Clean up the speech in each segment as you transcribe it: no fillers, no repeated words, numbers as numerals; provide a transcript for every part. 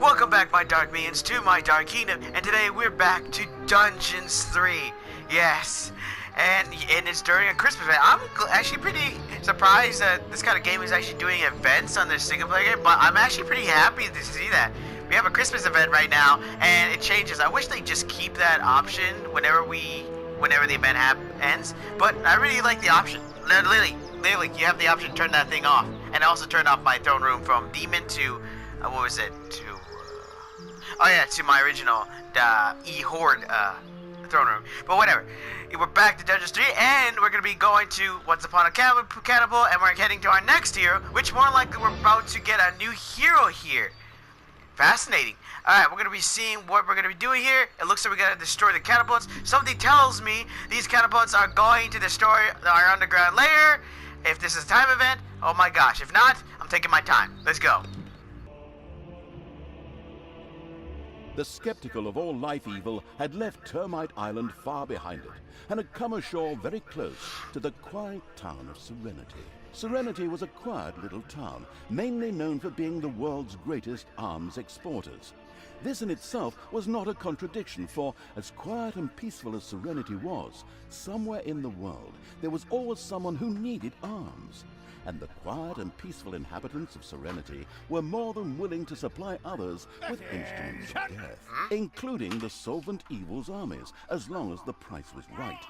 Welcome back, my Dark Minions, to my Dark Kingdom, and today we're back to Dungeons 3. Yes, and it's during a Christmas event. I'm actually pretty surprised that this kind of game is actually doing events on this single player game, but I'm actually pretty happy to see that. We have a Christmas event right now, and it changes. I wish they just keep that option whenever the event ends, but I really like the option. Literally, you have the option to turn that thing off, and I also turned off my throne room from Demon to, what was it, to my original E-Horde throne room. But whatever. We're back to Dungeons 3, and we're going to be going to Once Upon a Cannibal, and we're heading to our next hero, which more likely we're about to get a new hero here. Fascinating. Alright, we're going to be seeing what we're going to be doing here. It looks like we got to destroy the catapults. Something tells me these catapults are going to destroy our underground lair. If this is a time event, oh my gosh. If not, I'm taking my time. Let's go. The skeptical of all life evil had left Termite Island far behind it and had come ashore very close to the quiet town of Serenity. Serenity was a quiet little town, mainly known for being the world's greatest arms exporters. This in itself was not a contradiction, for as quiet and peaceful as Serenity was, somewhere in the world there was always someone who needed arms. And the quiet and peaceful inhabitants of Serenity were more than willing to supply others with instruments of death, including the Solvent Evil's armies, as long as the price was right.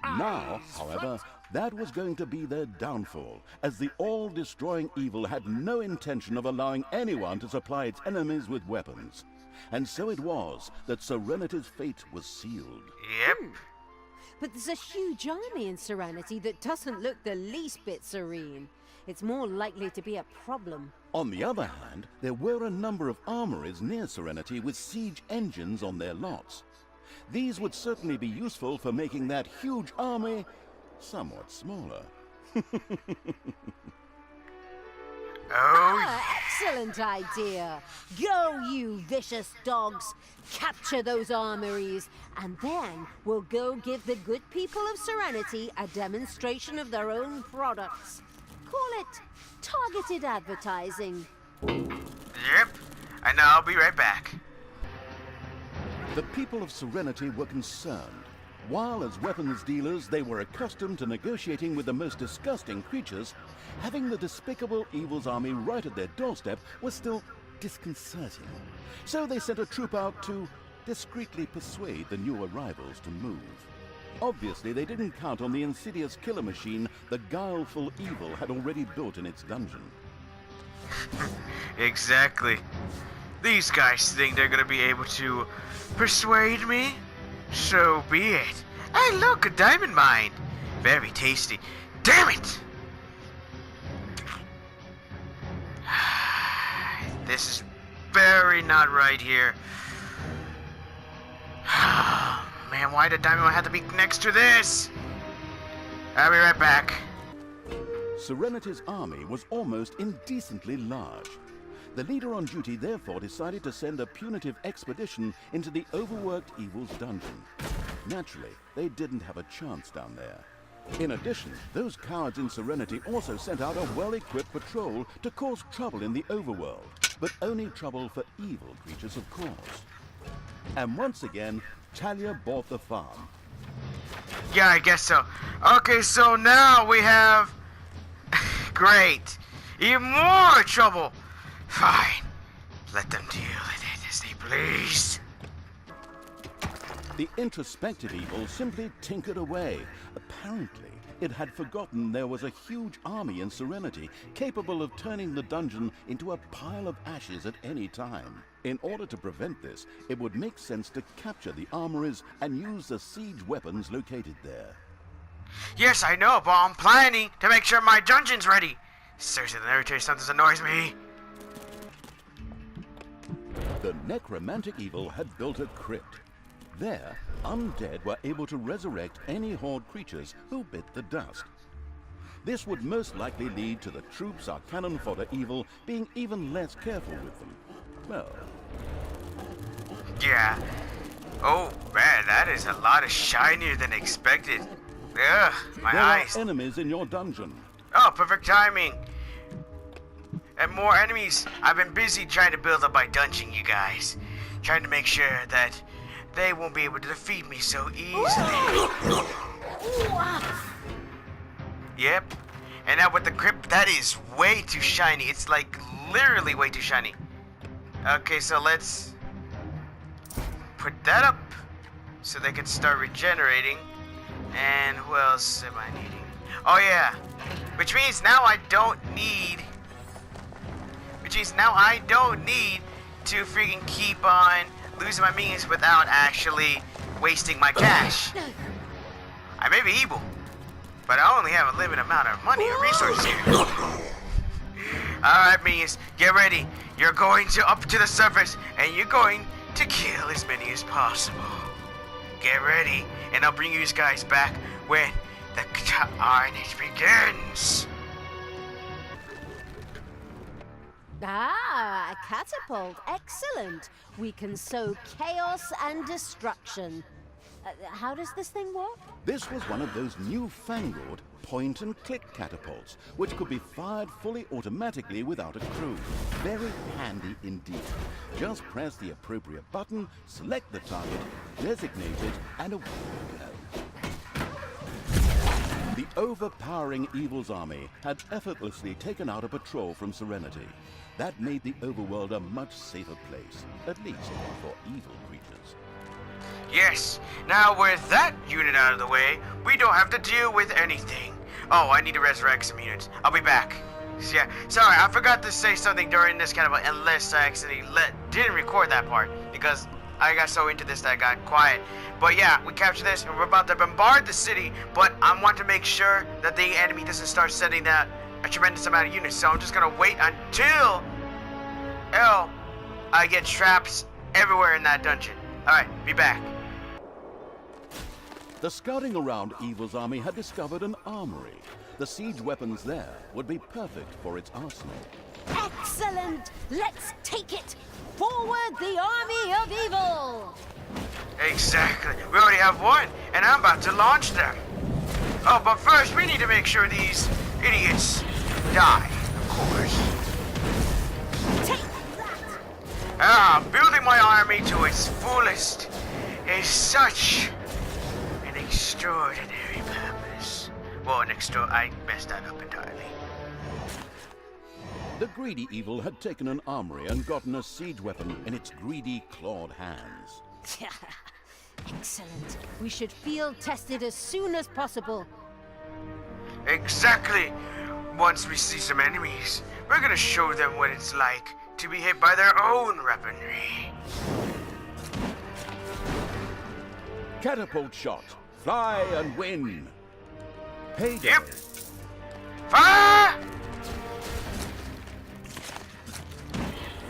Now, however, that was going to be their downfall, as the all-destroying evil had no intention of allowing anyone to supply its enemies with weapons. And so it was that Serenity's fate was sealed. Yep. But there's a huge army in Serenity that doesn't look the least bit serene. It's more likely to be a problem. On the other hand, there were a number of armories near Serenity with siege engines on their lots. These would certainly be useful for making that huge army somewhat smaller. Excellent idea. Go, you vicious dogs. Capture those armories, and then we'll go give the good people of Serenity a demonstration of their own products. Call it targeted advertising. Yep. And I'll be right back. The people of Serenity were concerned. While as weapons dealers they were accustomed to negotiating with the most disgusting creatures, having the despicable evil's army right at their doorstep was still disconcerting. So they sent a troop out to discreetly persuade the new arrivals to move. Obviously, they didn't count on the insidious killer machine the guileful evil had already built in its dungeon. Exactly. These guys think they're gonna be able to persuade me? So be it. Hey, look, a diamond mine. Very tasty. Damn it! This is very not right here. Man, why did diamond mine have to be next to this? I'll be right back. Serenity's army was almost indecently large. The leader on duty therefore decided to send a punitive expedition into the overworked evil's dungeon. Naturally, they didn't have a chance down there. In addition, those cowards in Serenity also sent out a well-equipped patrol to cause trouble in the overworld, but only trouble for evil creatures, of course. And once again, Talia bought the farm. Yeah, I guess so. Okay, so now we have... Great. Even more trouble. Fine. Let them deal with it as they please. The introspective evil simply tinkered away. Apparently, it had forgotten there was a huge army in Serenity capable of turning the dungeon into a pile of ashes at any time. In order to prevent this, it would make sense to capture the armories and use the siege weapons located there. Yes, I know, but I'm planning to make sure my dungeon's ready. Seriously, the narrator something annoys me. The necromantic evil had built a crypt. There, undead were able to resurrect any horde creatures who bit the dust. This would most likely lead to the troops our cannon fodder evil being even less careful with them. Well... Yeah. Oh, man, that is a lot of shinier than expected. Ugh, my eyes. There are enemies in your dungeon. Oh, perfect timing. and more enemies. I've been busy trying to build up my dungeon, you guys. Trying to make sure that they won't be able to defeat me so easily. Yep. And now with the crypt, that is way too shiny. It's like literally way too shiny. Okay, so let's put that up so they can start regenerating. And who else am I needing? Oh yeah. Which means now I don't need to freaking keep on losing my minions without actually wasting my cash. I may be evil, but I only have a limited amount of money or resources here. Alright, minions, get ready. You're going to up to the surface, and you're going to kill as many as possible. Get ready, and I'll bring you guys back when the carnage begins. Ah, a catapult. Excellent. We can sow chaos and destruction. How does this thing work? This was one of those newfangled point-and-click catapults, which could be fired fully automatically without a crew. Very handy indeed. Just press the appropriate button, select the target, designate it, and away you go. The overpowering Evil's army had effortlessly taken out a patrol from Serenity. That made the overworld a much safer place, at least for evil creatures. Yes, now with that unit out of the way, we don't have to deal with anything. Oh, I need to resurrect some units. I'll be back. Yeah, sorry, I forgot to say something during this kind of unless I accidentally didn't record that part, because I got so into this that I got quiet. But yeah, we captured this, and we're about to bombard the city, but I want to make sure that the enemy doesn't start sending out a tremendous amount of units, so I'm just gonna wait until I get traps everywhere in that dungeon. Alright, be back. The scouting around Evil's army had discovered an armory. The siege weapons there would be perfect for its arsenal. Excellent! Let's take it! Forward the army of evil! Exactly. We already have one, and I'm about to launch them. Oh, but first we need to make sure these idiots die, of course. Take that! Building my army to its fullest is such an extraordinary purpose. Well, I messed that up entirely. The greedy Evil had taken an armory and gotten a siege weapon in its greedy, clawed hands. Excellent. We should field test it as soon as possible. Exactly. Once we see some enemies, we're gonna show them what it's like to be hit by their own weaponry. Catapult shot. Fly and win. Payday. Yep. Fire!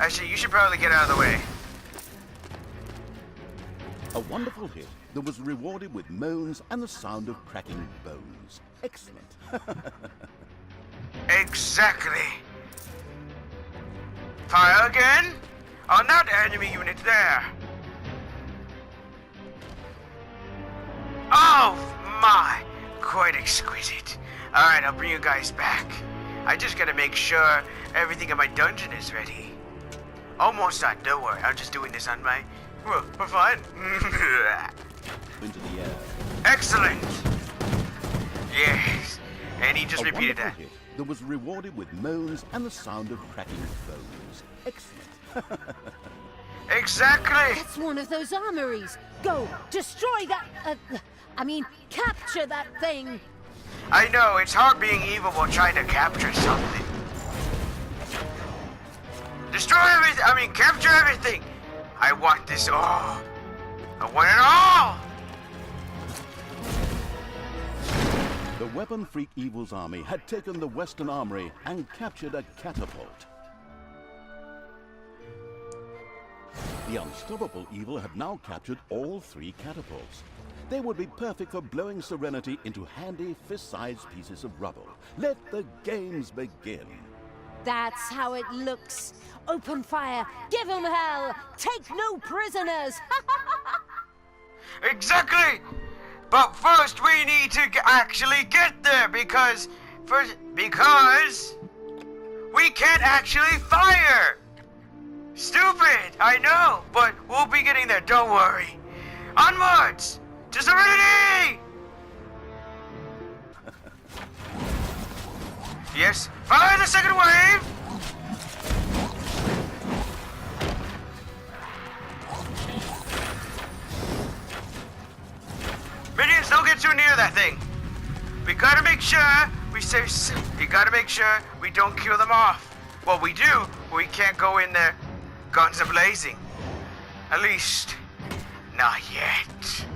Actually, you should probably get out of the way. A wonderful hit that was rewarded with moans and the sound of cracking bones. Excellent. Exactly. Fire again? On that enemy unit there. Oh my, quite exquisite. Alright, I'll bring you guys back. I just gotta make sure everything in my dungeon is ready. Almost done, don't worry. I'm just doing this on my... well, for fun. Into the air. Excellent. Yes. And he just A repeated wonderful that. hit that was rewarded with moans and the sound of cracking bones. Excellent. Exactly. That's one of those armories. Go, destroy that... capture that thing. I know, it's hard being evil while trying to capture something. Destroy everything, capture everything. I want this all. I want it all. The weapon freak Evil's army had taken the Western Armory and captured a catapult. The unstoppable Evil had now captured all 3 catapults. They would be perfect for blowing Serenity into handy, fist-sized pieces of rubble. Let the games begin. That's how it looks. Open fire, give 'em hell, take no prisoners. Exactly. But first we need to actually get there because we can't actually fire! Stupid, I know, but we'll be getting there, don't worry. Onwards! To Serenity! Yes, fire the second wave! Minions, don't get too near that thing. We gotta make sure we don't kill them off. Well, we do, but we can't go in there guns a-blazing. At least, not yet.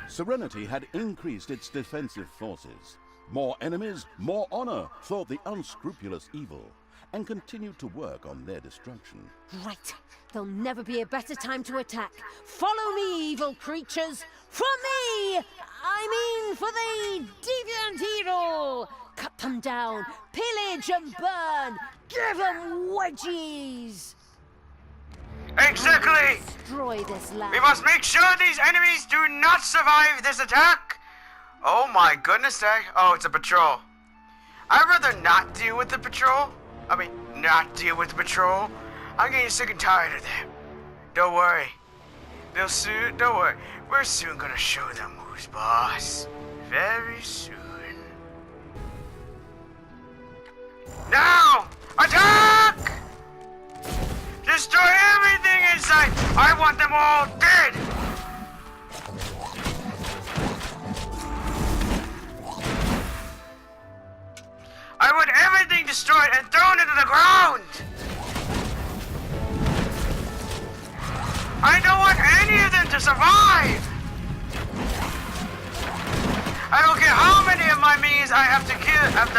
Serenity had increased its defensive forces. More enemies, more honor, thought the unscrupulous evil, and continued to work on their destruction. Right. There'll never be a better time to attack. Follow me, evil creatures. For me! I mean, for the deviant evil! Cut them down, pillage and burn! Give them wedgies! Exactly! Destroy this land. We must make sure these enemies do not survive this attack! Oh my goodness, oh, it's a patrol. I'd rather not deal with the patrol. I'm getting sick and tired of them. Don't worry. Don't worry. We're soon gonna show them who's boss. Very soon. Now! Attack! Destroy everything in sight! I want them all dead! I want everything destroyed and thrown into the ground! I don't want any of them to survive! I don't care how many of my minions I have to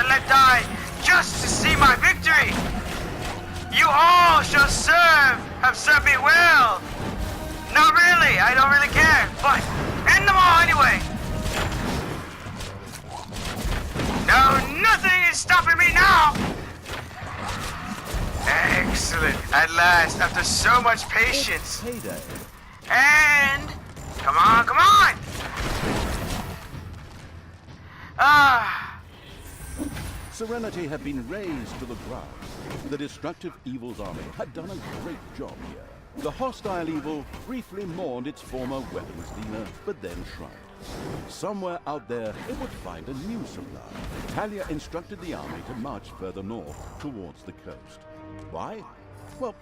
let die just to see my victory! You all shall have served me well! Not really, I don't really care, but end them all anyway! No, nothing is stopping me now! Excellent, at last, after so much patience. Payday. And, come on! Serenity had been razed to the ground. The destructive evil's army had done a great job here. The hostile evil briefly mourned its former weapons dealer, but then shrugged. Somewhere out there, it would find a new supply. Talia instructed the army to march further north towards the coast. Why? Well,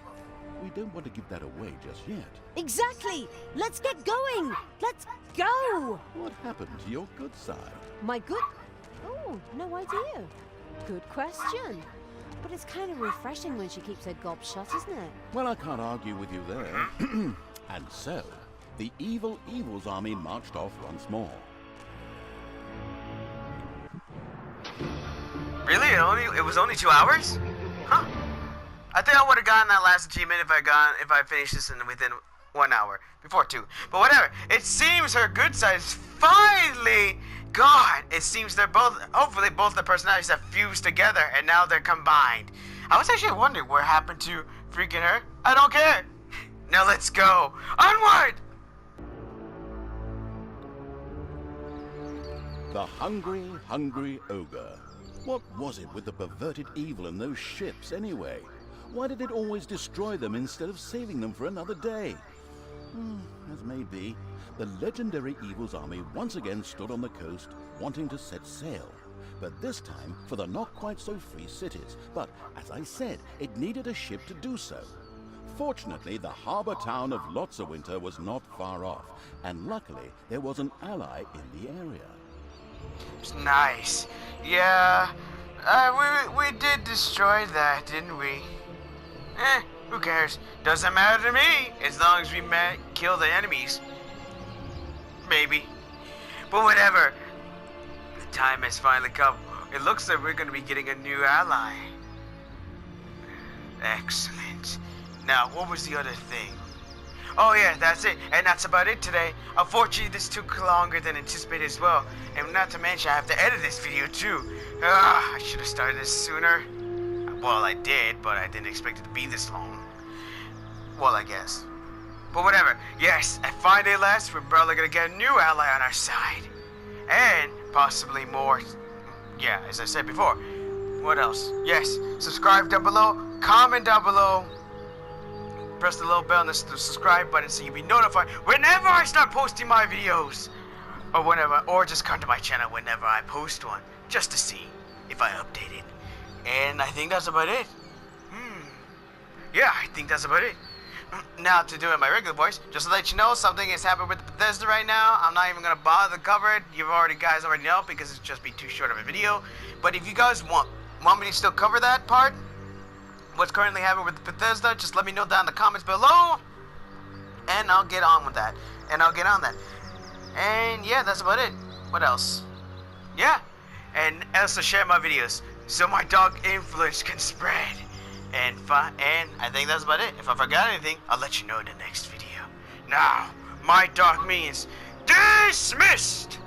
we don't want to give that away just yet. Exactly! Let's get going! Let's go! What happened to your good side? My good... Oh, no idea. Good question. But it's kind of refreshing when she keeps her gob shut, isn't it? Well, I can't argue with you there. And so, the evil's army marched off once more. Really? It was only 2 hours? Huh. I think I would have gotten that last achievement if I finished this within 1 hour. Before 2. But whatever. It seems her good side is finally gone. It seems they're both, hopefully both the personalities have fused together and now they're combined. I was actually wondering what happened to freaking her. I don't care. Now let's go. Onward! The hungry ogre. What was it with the perverted evil in those ships anyway? Why did it always destroy them instead of saving them for another day? As may be, the legendary evil's army once again stood on the coast, wanting to set sail. But this time for the not-quite-so-free cities. But, as I said, it needed a ship to do so. Fortunately, the harbor town of Lotzawinter was not far off, and luckily there was an ally in the area. It's nice. Yeah, we did destroy that, didn't we? Who cares? Doesn't matter to me, as long as we kill the enemies. Maybe. But whatever. The time has finally come. It looks like we're going to be getting a new ally. Excellent. Now, what was the other thing? Oh yeah, that's it. And that's about it today. Unfortunately, this took longer than anticipated as well. And not to mention, I have to edit this video too. I should have started this sooner. Well, I did, but I didn't expect it to be this long. Well, I guess. But whatever. Yes, at finally at last, we're probably gonna get a new ally on our side. And possibly more. Yeah, as I said before, What else? Yes, subscribe down below, comment down below, press the little bell and the subscribe button so you'll be notified whenever I start posting my videos. Or whenever, or just come to my channel whenever I post one, just to see if I update it. And I think that's about it. Yeah, I think that's about it. Now to do it in my regular voice, just to let you know, something is happening with Bethesda right now. I'm not even gonna bother to cover it. You guys already know because it's just be too short of a video. But if you guys want me to still cover that part, what's currently happening with Bethesda, just let me know down in the comments below, and I'll get on with that. And I'll get on that. And yeah, that's about it. What else? Yeah, and also share my videos so my dog influence can spread. And I think that's about it. If I forgot anything, I'll let you know in the next video. Now, my dog means dismissed.